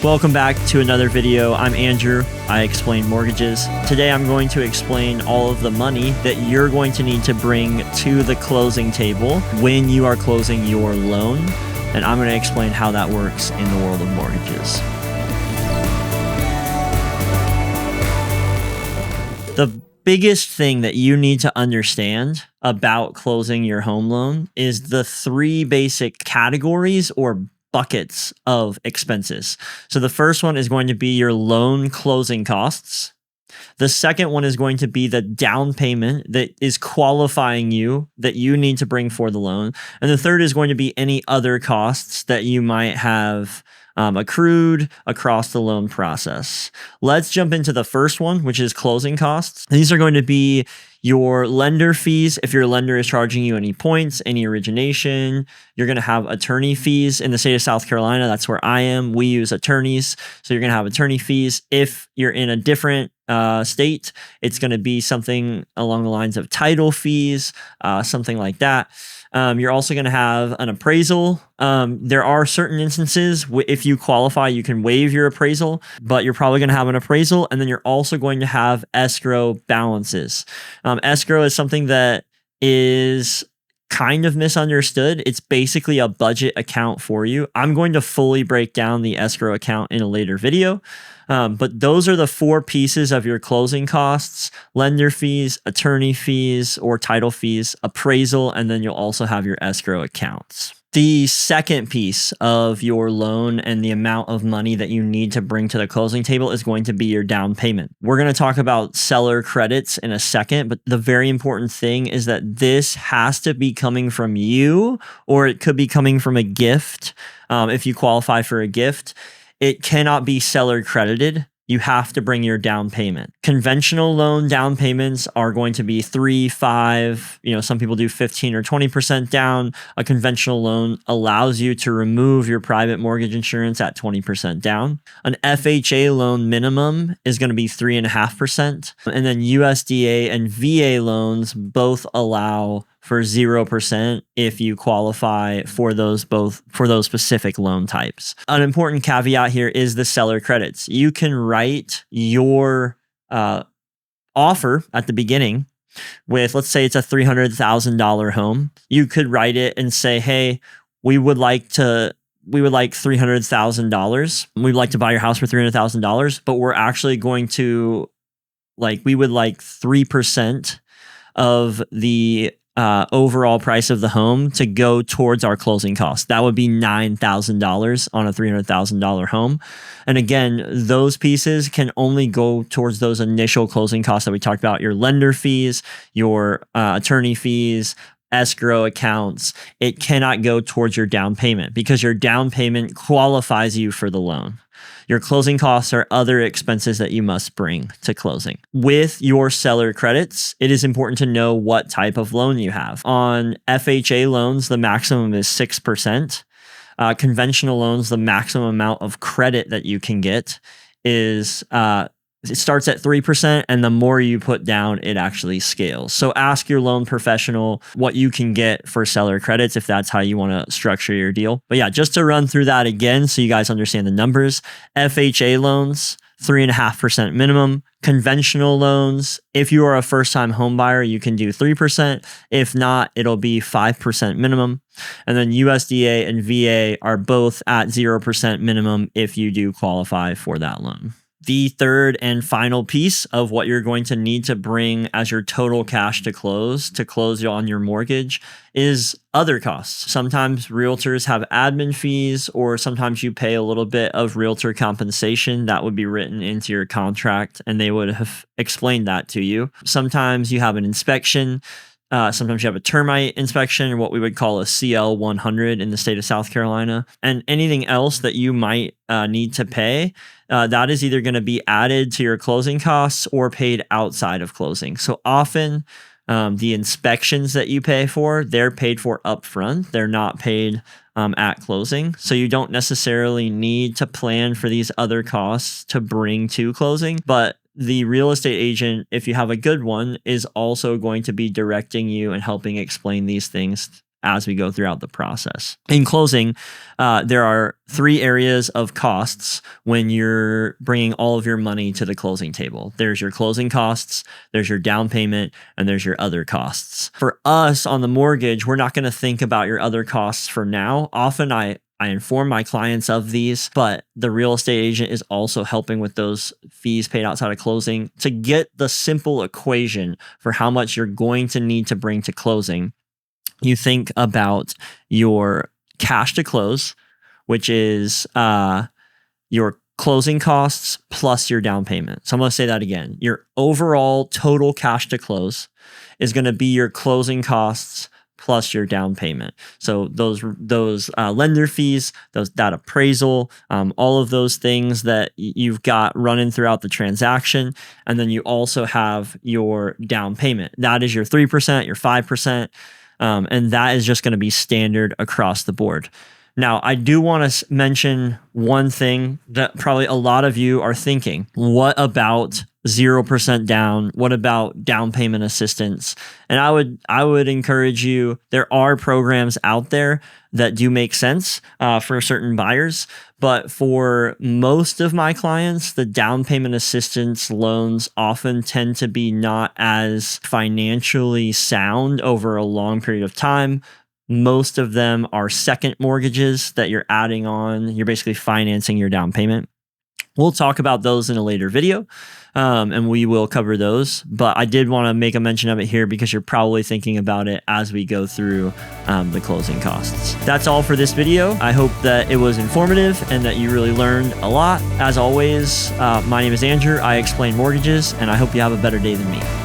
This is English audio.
Welcome back to another video. I'm Andrew. I explain mortgages. Today I'm going to explain all of the money that you're going to need to bring to the closing table when you are closing your loan. And I'm going to explain how that works in the world of mortgages. The biggest thing that you need to understand about closing your home loan is the three basic categories or buckets of expenses. So the first one is going to be your loan closing costs. The second one is going to be the down payment that is qualifying you that you need to bring for the loan. And the third is going to be any other costs that you might have accrued across the loan process. Let's jump into the first one, which is closing costs. These are going to be your lender fees. If your lender is charging you any points, any origination, you're going to have attorney fees. In the state of South Carolina, that's where I am. We use attorneys. So you're going to have attorney fees. If you're in a different state, it's going to be something along the lines of title fees, something like that. You're also going to have an appraisal. There are certain instances, if you qualify, you can waive your appraisal, but you're probably going to have an appraisal. And then you're also going to have escrow balances. Escrow is something that is kind of misunderstood. It's basically a budget account for you. I'm going to fully break down the escrow account in a later video. But those are the four pieces of your closing costs: lender fees, attorney fees or title fees, appraisal, and then you'll also have your escrow accounts. The second piece of your loan and the amount of money that you need to bring to the closing table is going to be your down payment. We're going to talk about seller credits in a second, but the very important thing is that this has to be coming from you, or it could be coming from a gift. If you qualify for a gift, it cannot be seller credited. You have to bring your down payment. Conventional loan down payments are going to be 3, 5, some people do 15 or 20% down. A conventional loan allows you to remove your private mortgage insurance at 20% down. An FHA loan minimum is going to be 3.5%. And then USDA and VA loans both allow for 0% if you qualify for those specific loan types. An important caveat here is the seller credits. You can write your offer at the beginning with, let's say it's a $300,000 home. You could write it and say, hey, we would like $300,000. We'd like to buy your house for $300,000, but we're actually going to we would like 3% of the overall price of the home to go towards our closing costs. That would be $9,000 on a $300,000 home. And again, those pieces can only go towards those initial closing costs that we talked about: your lender fees, your attorney fees, escrow accounts. It cannot go towards your down payment because your down payment qualifies you for the loan. Your closing costs are other expenses that you must bring to closing. With your seller credits, it is important to know what type of loan you have. On FHA loans, the maximum is 6%. Conventional loans, the maximum amount of credit that you can get is it starts at 3%, and the more you put down, it actually scales. So ask your loan professional what you can get for seller credits if that's how you want to structure your deal. But yeah, just to run through that again so you guys understand the numbers. FHA loans, 3.5% minimum. Conventional loans, if you are a first-time home buyer, you can do 3%. If not, it'll be 5% minimum. And then USDA and VA are both at 0% minimum if you do qualify for that loan. The third and final piece of what you're going to need to bring as your total cash to close on your mortgage is other costs. Sometimes realtors have admin fees, or sometimes you pay a little bit of realtor compensation that would be written into your contract, and they would have explained that to you. Sometimes you have an inspection. Sometimes you have a termite inspection, or what we would call a CL 100 in the state of South Carolina. And anything else that you might need to pay, that is either going to be added to your closing costs or paid outside of closing. So often the inspections that you pay for, they're paid for upfront. They're not paid at closing. So you don't necessarily need to plan for these other costs to bring to closing. But the real estate agent, if you have a good one, is also going to be directing you and helping explain these things as we go throughout the process. In closing, there are 3 areas of costs when you're bringing all of your money to the closing table. There's your closing costs, there's your down payment, and there's your other costs. For us on the mortgage, we're not going to think about your other costs for now. Often I inform my clients of these, but the real estate agent is also helping with those fees paid outside of closing to get the simple equation for how much you're going to need to bring to closing. You think about your cash to close, which is your closing costs plus your down payment. So I'm going to say that again. Your overall total cash to close is going to be your closing costs plus your down payment. So those lender fees, that appraisal, all of those things that you've got running throughout the transaction. And then you also have your down payment. That is your 3%, your 5%. And that is just going to be standard across the board. Now, I do want to mention one thing that probably a lot of you are thinking. What about 0% down? What about down payment assistance? And I would encourage you, there are programs out there that do make sense for certain buyers. But for most of my clients, the down payment assistance loans often tend to be not as financially sound over a long period of time. Most of them are second mortgages that you're adding on. You're basically financing your down payment. We'll talk about those in a later video, and we will cover those. But I did want to make a mention of it here because you're probably thinking about it as we go through the closing costs. That's all for this video. I hope that it was informative and that you really learned a lot. As always, my name is Andrew. I explain mortgages, and I hope you have a better day than me.